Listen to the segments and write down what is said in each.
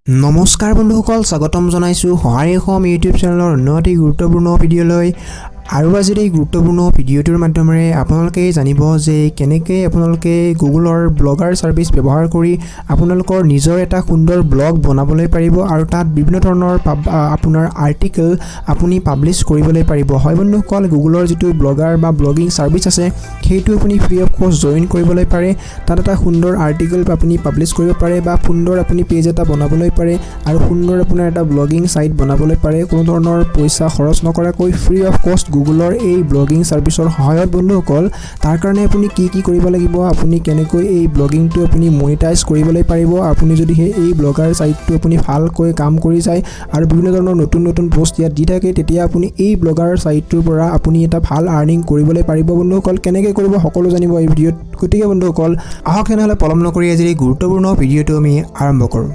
নমস্কাৰ বন্ধুসকল, স্বাগতম জনাইছো সহাৰি অসম ইউটিউব চেনেলৰ অতি গুৰুত্বপূৰ্ণ ভিডিঅ'লৈ। আৰু আজিৰ এই গুৰুত্বপূৰ্ণ ভিডিঅ'টোৰ মাধ্যমেৰে আপোনালোকে জানিব যে কেনেকৈ আপোনালোকে গুগলৰ ব্লগাৰ সাৰ্ভিস ব্যৱহাৰ কৰি আপোনালোকৰ নিজৰ এটা সুন্দৰ ব্লগ বনাবলৈ পাৰিব আৰু তাত বিভিন্ন ধৰণৰ আপোনাৰ আৰ্টিকেল আপুনি পাব্লিছ কৰিবলৈ পাৰিব। হয় বন্ধুসকল, গুগলৰ যেটো ব্লগাৰ বা ব্লগিং সাৰ্ভিস আছে সেইটো আপুনি ফ্ৰী অফ কষ্ট জয়েন কৰিবলৈ পাৰে। তাত এটা সুন্দৰ আৰ্টিকেল আপুনি পাব্লিছ কৰিব পাৰে বা সুন্দৰ আপুনি পেজ এটা বনাবলৈ পাৰে আৰু সুন্দৰ আপোনাৰ এটা ব্লগিং সাইট বনাবলৈ পাৰে, কোনো ধৰণৰ পইচা খৰচ নকৰাকৈ ফ্ৰী অফ কষ্ট গুগলৰ এই ব্লগিং সাৰ্ভিসৰ সহায়ত। বন্ধুসকল, তাৰ কাৰণে আপুনি কি কৰিব লাগিব, আপুনি কেনেকৈ এই ব্লগিংটো আপুনি মনিটাইজ কৰিবলৈ পাৰিব। আপুনি যদি এই ব্লগাৰ সাইটটো আপুনি ভালকৈ কাম কৰি যায় আৰু বিভিন্ন ধৰণৰ নতুন পোষ্ট ইয়াত দি থাকে, তেতিয়া আপুনি এই ব্লগাৰ সাইটটোৰ পৰা আপুনি এটা ভাল আৰ্নিং কৰিবলৈ পাৰিব। বন্ধুসকল, কেনেকৈ কৰিব সকলো জানিব এই ভিডিঅ'ত। গতিকে বন্ধুসকল, আহক তেনেহ'লে পলম নকৰি আজিৰ এই গুৰুত্বপূৰ্ণ ভিডিঅ'টো আমি আৰম্ভ কৰোঁ।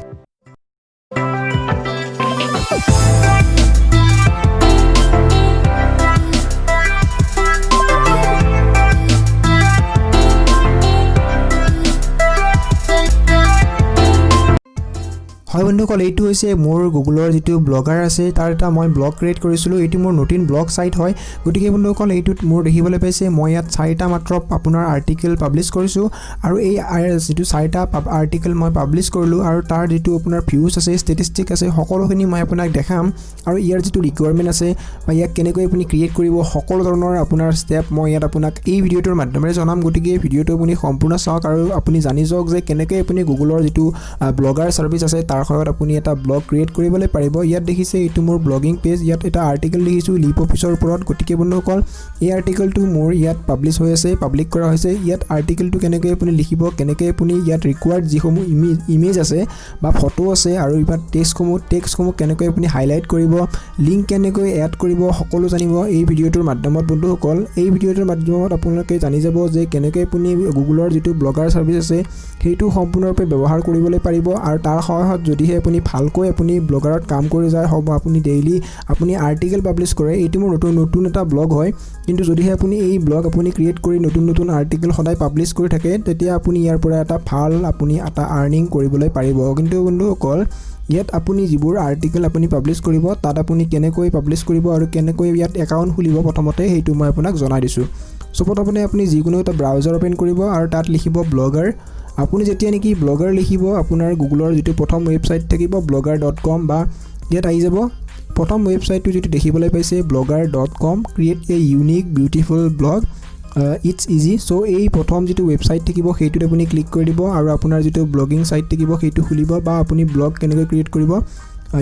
হয় বন্ধুসকল, এইটো হৈছে মোৰ গুগলৰ যেটো ব্লগাৰ আছে তাৰ এটা মই ব্লগ ক্ৰিয়েট কৰিছিলোঁ। এইটো মোৰ নতুন ব্লগ সাইট হয়। গতিকে বন্ধুসকল, এইটোত মোৰ দেখিবলৈ পাইছে মই ইয়াত 4টা মাত্ৰ আপোনাৰ আৰ্টিকেল পাব্লিছ কৰিছোঁ আৰু এই যেটো 4টা আৰ্টিকেল মই পাব্লিছ কৰিলোঁ আৰু তাৰ যেটো আপোনাৰ ভিউজ আছে, ষ্টেটিষ্টিক আছে, সকলোখিনি মই আপোনাক দেখাম আৰু ইয়াৰ যেটো ৰিকুৱাৰমেণ্ট আছে বা ইয়াক কেনেকৈ আপুনি ক্ৰিয়েট কৰিব, সকলো ধৰণৰ আপোনাৰ ষ্টেপ মই ইয়াত আপোনাক এই ভিডিঅ'টোৰ মাধ্যমেৰে জনাম। গতিকে ভিডিঅ'টো আপুনি সম্পূৰ্ণ চাওক আৰু আপুনি জানি যাওক যে কেনেকৈ আপুনি গুগলৰ যেটো ব্লগাৰ সাৰ্ভিস আছে তাৰ সহায়ত আপুনি এটা ব্লগ ক্ৰিয়েট কৰিবলৈ পাৰিব। ইয়াত দেখিছে এইটো মোৰ ব্লগিং পেজ, ইয়াত এটা আৰ্টিকেল লিখিছোঁ লিপ অফিচৰ ওপৰত। গতিকে বন্ধুসকল, এই আৰ্টিকেলটো মোৰ ইয়াত পাব্লিছ হৈ আছে, পাব্লিক কৰা হৈছে। ইয়াত আৰ্টিকেলটো কেনেকৈ আপুনি লিখিব, কেনেকৈ আপুনি ইয়াত ৰিকুৱাৰ্ড যিসমূহ ইমেজ আছে বা ফটো আছে আৰু ইয়াত টেক্সটসমূহ কেনেকৈ আপুনি হাইলাইট কৰিব, লিংক কেনেকৈ এড কৰিব, সকলো জানিব এই ভিডিঅ'টোৰ মাধ্যমত। বন্ধুসকল, এই ভিডিঅ'টোৰ মাধ্যমত আপোনালোকে জানি যাব যে কেনেকৈ আপুনি গুগলৰ যেটো ব্লগাৰ সাৰ্ভিস আছে সেইটো সম্পূৰ্ণৰূপে ব্যৱহাৰ কৰিবলৈ পাৰিব আৰু তাৰ সহায়ত যদিহে আপুনি ভালকৈ আপুনি ব্লগাৰত কাম কৰি যায়, হ'ব আপুনি ডেইলি আপুনি আৰ্টিকেল পাব্লিছ কৰে। এইটো মোৰ নতুন এটা ব্লগ হয়, কিন্তু যদিহে আপুনি এই ব্লগ আপুনি ক্ৰিয়েট কৰি নতুন আৰ্টিকেল সদায় পাব্লিছ কৰি থাকে, তেতিয়া আপুনি ইয়াৰ পৰা এটা ভাল আপুনি এটা আৰ্নিং কৰিবলৈ পাৰিব। কিন্তু বন্ধুসকল, ইয়াত আপুনি যিবোৰ আৰ্টিকেল আপুনি পাব্লিছ কৰিব তাত আপুনি কেনেকৈ পাব্লিছ কৰিব আৰু কেনেকৈ ইয়াত একাউণ্ট খুলিব প্ৰথমতে সেইটো মই আপোনাক জনাই দিছোঁ। চ' প্ৰথমতে আপুনি যিকোনো এটা ব্ৰাউজাৰ অ'পেন কৰিব আৰু তাত লিখিব ব্লগাৰ। আপুনি যেতিয়া নেকি ব্লগাৰ লিখিব, আপোনাৰ গুগলৰ যেটো প্ৰথম ৱেবছাইট থাকিব blogger.com বা ইয়াত আহি যাব প্ৰথম ৱেবছাইটটো যেটো দেখিবলৈ পাইছে blogger.com, create a unique beautiful blog, it's easy. So' এই প্ৰথম যেটো ৱেবছাইট থাকিব সেইটোত আপুনি ক্লিক কৰি দিব আৰু আপোনাৰ যেটো ব্লগিং সাইট থাকিব সেইটো খুলিব বা আপুনি ব্লগ কেনেকৈ ক্ৰিয়েট কৰিব।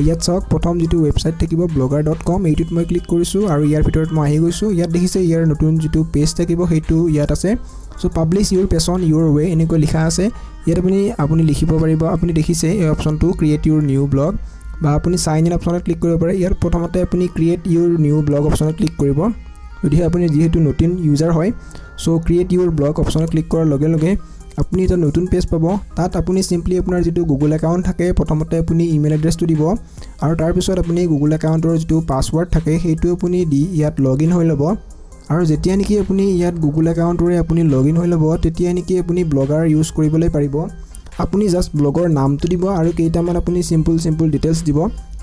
ইয়াত চাওক প্ৰথম যেটো ৱেবছাইট থাকিব blogger.com, এইটোত মই ক্লিক কৰিছোঁ আৰু ইয়াৰ ভিতৰত মই আহি গৈছোঁ। ইয়াত দেখিছে ইয়াৰ নতুন যেটো পেজ থাকিব সেইটো ইয়াত আছে। চ' পাব্লিছ ইউৰ পেছন ইউৰ ৱে এনেকৈ লিখা আছে। ইয়াত আপুনি লিখিব পাৰিব। আপুনি দেখিছে এই অপশ্যনটো ক্ৰিয়েট ইউৰ নিউ ব্লগ বা আপুনি চাইন ইন অপশ্যনত ক্লিক কৰিব পাৰে। ইয়াৰ প্ৰথমতে আপুনি ক্ৰিয়েট ইউৰ নিউ ব্লগ অপশ্যনত ক্লিক কৰিব যদিহে আপুনি যিহেতু নতুন ইউজাৰ হয়। চ' ক্ৰিয়েট ইউৰ ব্লগ অপশ্যনত ক্লিক কৰাৰ লগে লগে আপুনি এটা নতুন পেজ পাব। তাত আপুনি চিম্পলি আপোনাৰ যেটো গুগল একাউণ্ট থাকে প্ৰথমতে আপুনি ইমেইল এড্ৰেছটো দিব আৰু তাৰপিছত আপুনি গুগল একাউণ্টৰ যেটো পাছৱৰ্ড থাকে সেইটো আপুনি দি ইয়াত লগ ইন হৈ ল'ব আৰু যেতিয়া নেকি আপুনি ইয়াত গুগল একাউণ্টৰে আপুনি লগ ইন হৈ ল'ব তেতিয়া নেকি আপুনি ব্লগাৰ ইউজ কৰিবলৈ পাৰিব। আপুনি জাষ্ট ব্লগৰ নামটো দিব আৰু কেইটামান আপুনি চিম্পল ডিটেইলছ দিব,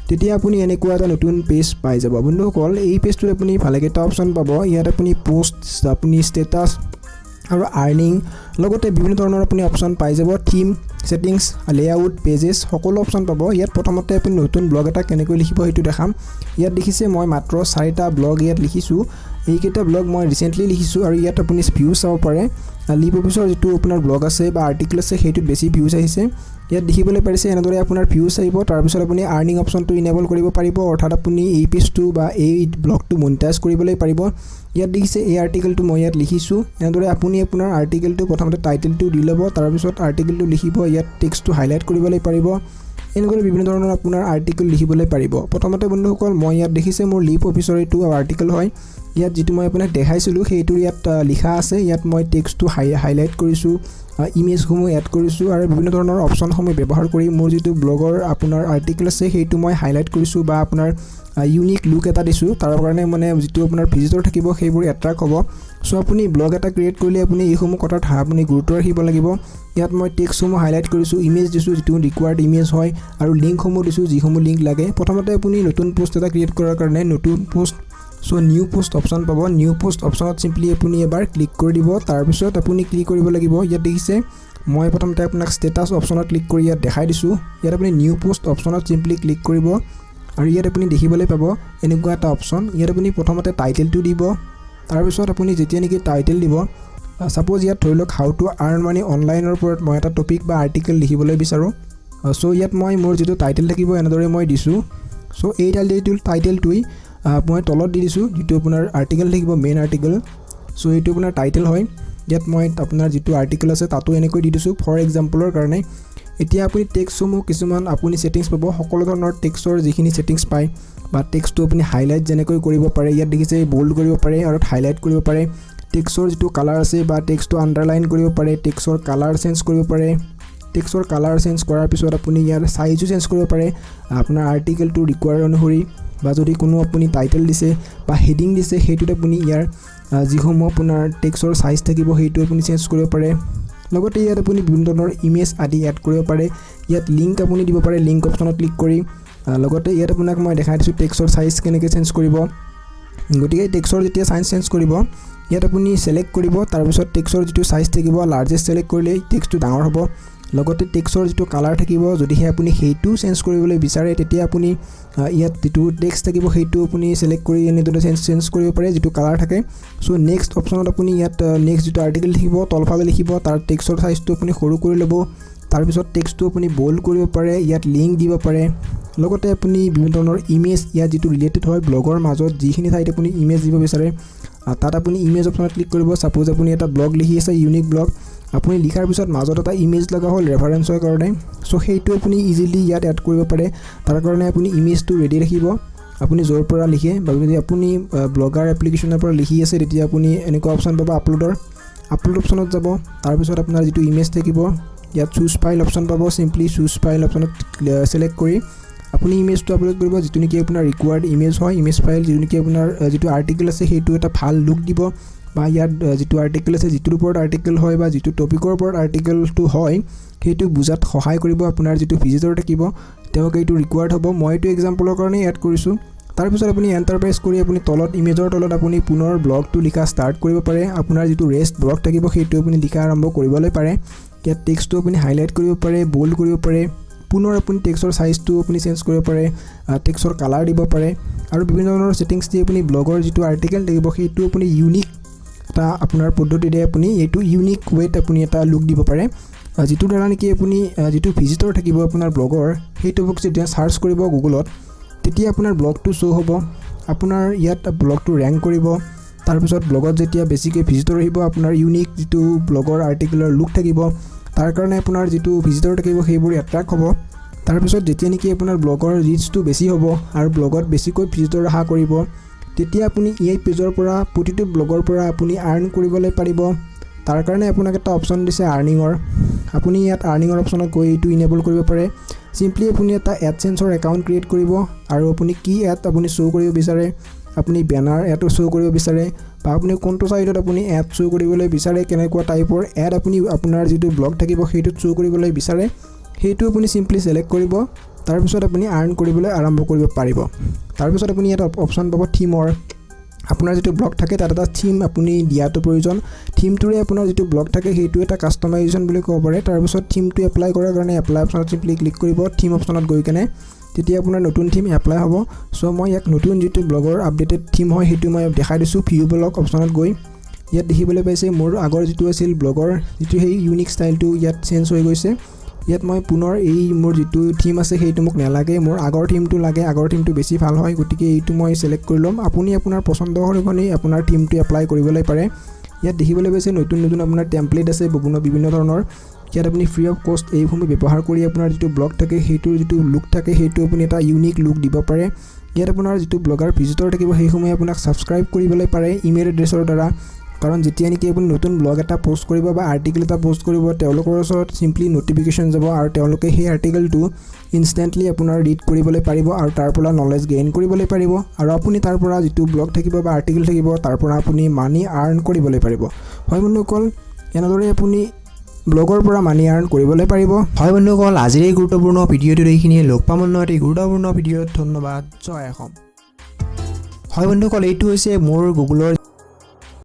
তেতিয়া আপুনি এনেকুৱা এটা নতুন পেজ পাই যাব। বন্ধুসকল, এই পেজটোত আপুনি ভালেকেইটা অপশ্যন পাব। ইয়াত আপুনি পোষ্ট, আপুনি ষ্টেটাছ আৰু আৰ্নিং লগতে বিভিন্ন ধৰণৰ আপুনি অপশ্যন পাই যাব। থিম, ছেটিংছ, লেআউট, পেজেছ সকলো অপশ্যন পাব। ইয়াত প্ৰথমতে আপুনি নতুন ব্লগ এটা কেনেকৈ লিখিব সেইটো দেখাম। ইয়াত দেখিছে মই মাত্ৰ 4টা ব্লগ ইয়াত লিখিছোঁ। এইকেইটা ব্লগ মই ৰিচেণ্টলি লিখিছোঁ আৰু ইয়াত আপুনি ভিউজ চাব পাৰে। লিপ অফিচৰ যেটো আপোনাৰ ব্লগ আছে বা আৰ্টিকেল আছে সেইটোত বেছি ভিউজ আহিছে। ইয়াত দেখিবলৈ পাৰিছে এনেদৰে আপোনাৰ ভিউজ আহিব। তাৰপিছত আপুনি আৰ্নিং অপশ্যনটো ইনেবল কৰিব পাৰিব, অৰ্থাৎ আপুনি এই পেজটো বা এই ব্লগটো মনিটাইজ কৰিবলৈ পাৰিব। ইয়াত দেখিছে এই আৰ্টিকেলটো মই ইয়াত লিখিছোঁ। এনেদৰে আপুনি আপোনাৰ আৰ্টিকেলটো প্ৰথমতে টাইটেলটো দি ল'ব, তাৰপিছত আৰ্টিকেলটো লিখিব, ইয়াত টেক্সটটো হাইলাইট কৰিবলৈ পাৰিব। এনেকৈ বিভিন্ন ধৰণৰ আপোনাৰ আৰ্টিকেল লিখিবলৈ পাৰিব। প্ৰথমতে বন্ধুসকল, মই ইয়াত দেখিছে মোৰ লিপ অফিচৰ এইটো আৰ্টিকেল হয়। ইয়াত যেটো মই আপোনাক দেখাইছিলোঁ সেইটো ইয়াত লিখা আছে। ইয়াত মই টেক্সটটো হাইলাইট কৰিছোঁ ইমেজসমূহ এড কৰিছোঁ আৰু বিভিন্ন ধৰণৰ অপশ্যনসমূহ ব্যৱহাৰ কৰি মোৰ যিটো ব্লগৰ আপোনাৰ আৰ্টিকেল আছে সেইটো মই হাইলাইট কৰিছোঁ বা আপোনাৰ ইউনিক লুক এটা দিছোঁ তাৰ কাৰণে মানে যিটো আপোনাৰ ভিজিটৰ থাকিব সেইবোৰ এট্ৰাক্ট হ'ব চ' আপুনি ব্লগ এটা ক্ৰিয়েট কৰিলে আপুনি এইসমূহ কথাত আপুনি গুৰুত্ব ৰাখিব লাগিব ইয়াত মই টেক্সটসমূহ হাইলাইট কৰিছোঁ ইমেজ দিছোঁ যিটো ৰিকুৱাৰ্ড ইমেজ হয় আৰু লিংকসমূহ দিছোঁ যিসমূহ লিংক লাগে প্ৰথমতে আপুনি নতুন পোষ্ট এটা ক্ৰিয়েট কৰাৰ কাৰণে নতুন পোষ্ট চ' নিউ পোষ্ট অপশ্যন পাব নিউ পোষ্ট অপশ্যনত চিম্পলি আপুনি এবাৰ ক্লিক কৰি দিব তাৰপিছত আপুনি ক্লিক কৰিব লাগিব ইয়াত দেখিছে মই প্ৰথমতে আপোনাক ষ্টেটাছ অপশ্যনত ক্লিক কৰি ইয়াত দেখাই দিছোঁ ইয়াত আপুনি নিউ পোষ্ট অপশ্যনত চিম্পলি ক্লিক কৰিব আৰু ইয়াত আপুনি দেখিবলৈ পাব এনেকুৱা এটা অপশ্যন ইয়াত আপুনি প্ৰথমতে টাইটেলটো দিব তাৰপিছত আপুনি যেতিয়া নেকি টাইটেল দিব সাপোজ ইয়াত ধৰি লওক হাউ টু আৰ্ণ মানি অনলাইনৰ ওপৰত মই এটা টপিক বা আৰ্টিকেল লিখিবলৈ বিচাৰোঁ চ' ইয়াত মই মোৰ যিটো টাইটেল থাকিব এনেদৰে মই দিছোঁ চ' এই টাইটেলটোৱেই মই তলত দি দিছোঁ যিটো আপোনাৰ আৰ্টিকেল থাকিব মেইন আৰ্টিকেল চ' এইটো আপোনাৰ টাইটেল হয় ইয়াত মই আপোনাৰ যিটো আৰ্টিকেল আছে তাতো এনেকৈ দি দিছোঁ ফৰ এক্সাম্পলৰ কাৰণে এতিয়া আপুনি টেক্সটসমূহ কিছুমান আপুনি ছেটিংছ পাব সকলো ধৰণৰ টেক্সটৰ যিখিনি ছেটিংছ পায় বা টেক্সটটো আপুনি হাইলাইট যেনেকৈ কৰিব পাৰে ইয়াত দেখিছে বোল্ড কৰিব পাৰে আৰু হাইলাইট কৰিব পাৰে টেক্সটৰ যিটো কালাৰ আছে বা টেক্সটটো আণ্ডাৰলাইন কৰিব পাৰে টেক্সটৰ কালাৰ চেঞ্জ কৰিব পাৰে টেক্সটৰ কালাৰ চেঞ্জ কৰাৰ পিছত আপুনি ইয়াৰ সাইজো চেঞ্জ কৰিব পাৰে আপোনাৰ আৰ্টিকেলটো ৰিকুৱাৰ্ড অনুসৰি বা যদি কোনো আপুনি টাইটেল দিছে বা হেডিং দিছে সেইটোত আপুনি ইয়াৰ যিসমূহ আপোনাৰ টেক্সটৰ সাইজ থাকিব সেইটো আপুনি চেঞ্জ কৰিব পাৰে লগতে ইয়াত আপুনি বিভিন্ন ধৰণৰ ইমেজ আদি এড কৰিব পাৰে ইয়াত লিংক আপুনি দিব পাৰে লিংক অপশ্যনত ক্লিক কৰি লগতে ইয়াত আপোনাক মই দেখাই দিছোঁ টেক্সটৰ সাইজ কেনেকৈ চেঞ্জ কৰিব গতিকে টেক্সটৰ যেতিয়া সাইজ চেঞ্জ কৰিব ইয়াত আপুনি সিলেক্ট কৰিব তাৰপিছত টেক্সটৰ যিটো সাইজ থাকিব লাৰ্জেষ্ট সিলেক্ট কৰিলে টেক্সটটো ডাঙৰ হ'ব লগতে টেক্সটৰ যিটো কালাৰ থাকিব যদিহে আপুনি সেইটো চেঞ্জ কৰিবলৈ বিচাৰে তেতিয়া আপুনি ইয়াত যিটো টেক্সট থাকিব সেইটো আপুনি সিলেক্ট কৰি এনেদৰে চেঞ্জ কৰিব পাৰে যিটো কালাৰ থাকে চ' নেক্সট অপশ্যনত আপুনি ইয়াত নেক্সট যিটো আৰ্টিকেল লিখিব তলফালে লিখিব তাৰ টেক্সটৰ সাইজটো আপুনি সৰু কৰি ল'ব তাৰপিছত টেক্সটটো আপুনি বোল্ড কৰিব পাৰে ইয়াত লিংক দিব পাৰে লগতে আপুনি বিভিন্ন ধৰণৰ ইমেজ ইয়াত যিটো ৰিলেটেড হয় ব্লগৰ মাজত যিখিনি ঠাইত আপুনি ইমেজ দিব বিচাৰে তাত আপুনি ইমেজ অপশ্যনত ক্লিক কৰিব সাপোজ আপুনি এটা ব্লগ লিখি আছে ইউনিক ব্লগ আপুনি লিখাৰ পিছত মাজত এটা ইমেজ লগা হ'ল ৰেফাৰেন্সৰ কাৰণে চ' সেইটো আপুনি ইজিলি ইয়াত এড কৰিব পাৰে তাৰ কাৰণে আপুনি ইমেজটো ৰেডি ৰাখিব আপুনি য'ৰ পৰা লিখে বা যদি আপুনি ব্লগাৰ এপ্লিকেশ্যনৰ পৰা লিখি আছে তেতিয়া আপুনি এনেকুৱা অপশ্যন পাব আপলোড অপশ্যনত যাব তাৰপিছত আপোনাৰ যিটো ইমেজ থাকিব ইয়াত চুজ ফাইল অপশ্যন পাব চিম্পলি চুজ ফাইল অপশ্যনত সিলেক্ট কৰি আপুনি ইমেজটো আপলোড কৰিব যিটো নেকি আপোনাৰ ৰিকুৱাৰ্ড ইমেজ হয় ইমেজ ফাইল যিটো নেকি আপোনাৰ যিটো আৰ্টিকেল আছে সেইটো এটা ভাল লুক দিব বা ইয়াত যিটো আৰ্টিকেল আছে যিটোৰ ওপৰত আৰ্টিকেল হয় বা যিটো টপিকৰ ওপৰত আৰ্টিকেলটো হয় সেইটো বুজাত সহায় কৰিব আপোনাৰ যিটো ভিজিটৰ থাকিব তেওঁক এইটো ৰিকুৱাৰ্ড হ'ব মই এইটো এক্সাম্পলৰ কাৰণে এড কৰিছোঁ তাৰপিছত আপুনি এণ্টাৰ প্ৰেছ কৰি আপুনি তলত ইমেজৰ তলত আপুনি পুনৰ ব্লগটো লিখা ষ্টাৰ্ট কৰিব পাৰে আপোনাৰ যিটো ৰেষ্ট ব্লগ থাকিব সেইটো আপুনি লিখা আৰম্ভ কৰিবলৈ পাৰে ইয়াত টেক্সটটো আপুনি হাইলাইট কৰিব পাৰে বোল্ড কৰিব পাৰে পুনৰ আপুনি টেক্সটৰ সাইজটো আপুনি চেঞ্জ কৰিব পাৰে টেক্সটৰ কালাৰ দিব পাৰে আৰু বিভিন্ন ধৰণৰ ছেটিংছ দি আপুনি ব্লগৰ যিটো আৰ্টিকেল থাকিব সেইটো আপুনি ইউনিক এটা আপোনাৰ পদ্ধতিৰে আপুনি এইটো ইউনিক ৱেত আপুনি এটা লুক দিব পাৰে যিটো দ্বাৰা নেকি আপুনি যিটো ভিজিটৰ থাকিব আপোনাৰ ব্লগৰ সেইটো যেতিয়া সাৰ্চ কৰিব গুগলত তেতিয়া আপোনাৰ ব্লগটো শ্ব' হ'ব আপোনাৰ ইয়াত ব্লগটো ৰেংক কৰিব তাৰপিছত ব্লগত যেতিয়া বেছিকৈ ভিজিটৰ আহিব আপোনাৰ ইউনিক যিটো ব্লগৰ আৰ্টিকেলৰ লুক থাকিব তাৰ কাৰণে আপোনাৰ যিটো ভিজিটৰ থাকিব সেইবোৰ এট্ৰাক্ট হ'ব তাৰপিছত যেতিয়া নেকি আপোনাৰ ব্লগৰ ৰিচটো বেছি হ'ব আৰু ব্লগত বেছিকৈ ভিজিটৰ আশা কৰিব তেতিয়া আপুনি এই পেজৰ পৰা প্ৰতিটো ব্লগৰ পৰা আপুনি আৰ্ণ কৰিবলৈ পাৰিব তাৰ কাৰণে আপোনাক এটা অপশ্যন দিছে আৰ্নিঙৰ আপুনি ইয়াত আৰ্নিঙৰ অপশ্যনত গৈ এইটো ইনেবল কৰিব পাৰে চিম্পলি আপুনি এটা এডচেন্সৰ একাউণ্ট ক্ৰিয়েট কৰিব আৰু আপুনি কি এড আপুনি শ্ব' কৰিব বিচাৰে আপুনি বেনাৰ এডো শ্ব' কৰিব বিচাৰে বা আপুনি কোনটো ছাইডত আপুনি এড শ্ব' কৰিবলৈ বিচাৰে কেনেকুৱা টাইপৰ এড আপুনি আপোনাৰ যিটো ব্লগ থাকিব সেইটোত শ্ব' কৰিবলৈ বিচাৰে সেইটো আপুনি চিম্পলি সিলেক্ট কৰিব তাৰপিছত আপুনি আৰ্ণ কৰিবলৈ আৰম্ভ কৰিব পাৰিব তাৰপিছত আপুনি ইয়াত অপশ্যন পাব থিমৰ আপোনাৰ যিটো ব্লগ থাকে তাত এটা থিম আপুনি দিয়াটো প্ৰয়োজন থিমটোৰে আপোনাৰ যিটো ব্লগ থাকে সেইটো এটা কাষ্টমাইজেশ্যন বুলি ক'ব পাৰে তাৰপিছত থিমটো এপ্লাই কৰাৰ কাৰণে এপ্লাই অপশ্যনত চিম্পলি ক্লিক কৰিব থিম অপশ্যনত গৈ কেনে তেতিয়া আপোনাৰ নতুন থিম এপ্লাই হ'ব চ' মই ইয়াক নতুন যিটো ব্লগৰ আপডেটেড থিম হয় সেইটো মই দেখাই দিছোঁ ভিউ ব্লগ অপশ্যনত গৈ ইয়াত দেখিবলৈ পাইছে মোৰ আগৰ যিটো আছিল ব্লগৰ যিটো সেই ইউনিক ষ্টাইলটো ইয়াত চেঞ্জ হৈ গৈছে ইয়াত মই পুনৰ এই মোৰ যিটো থিম আছে সেইটো মোক নালাগে মোৰ আগৰ থিমটো লাগে আগৰ থিমটো বেছি ভাল হয় গতিকে এইটো মই সিলেক্ট কৰি ল'ম আপুনি আপোনাৰ পচন্দ অনুসৰি আপোনাৰ থিমটো এপ্লাই কৰিবলৈ পাৰে ইয়াত দেখিবলৈ পাইছে নতুন নতুন আপোনাৰ টেমপ্লেট আছে বিভিন্ন ধৰণৰ ইয়াত আপুনি ফ্ৰী অফ কষ্ট এইসমূহ ব্যৱহাৰ কৰি আপোনাৰ যিটো ব্লগ থাকে সেইটোৰ যিটো লুক থাকে সেইটো আপুনি এটা ইউনিক লুক দিব পাৰে ইয়াত আপোনাৰ যিটো ব্লগাৰ ভিজিটৰ থাকিব সেইসমূহে আপোনাক ছাবস্ক্ৰাইব কৰিবলৈ পাৰে ইমেইল এড্ৰেছৰ দ্বাৰা কাৰণ যেতিয়া নেকি আপুনি নতুন ব্লগ এটা পোষ্ট কৰিব বা আৰ্টিকেল এটা পোষ্ট কৰিব তেওঁলোকৰ ওচৰত সিম্পলি নটিফিকেশ্যন যাব আৰু তেওঁলোকে সেই আৰ্টিকেলটো ইনষ্টেণ্টলি আপোনাৰ ৰিড কৰিবলৈ পাৰিব আৰু তাৰ পৰা নলেজ গেইন কৰিবলৈ পাৰিব আৰু আপুনি তাৰ পৰা যিটো ব্লগ থাকিব বা আৰ্টিকেল থাকিব তাৰ পৰা আপুনি মানি আৰ্ন কৰিবলৈ পাৰিব হয় বন্ধুসকল এনেদৰে আপুনি ব্লগৰ পৰা মানি আৰ্ন কৰিবলৈ পাৰিব হয় বন্ধুসকল আজিৰ এই গুৰুত্বপূৰ্ণ ভিডিঅ'টো এইখিনিয়ে লগ পাম অন্য এটা গুৰুত্বপূৰ্ণ ভিডিঅ'ত ধন্যবাদ জয় অসম হয় বন্ধুসকল এইটো হৈছে মোৰ গুগলৰ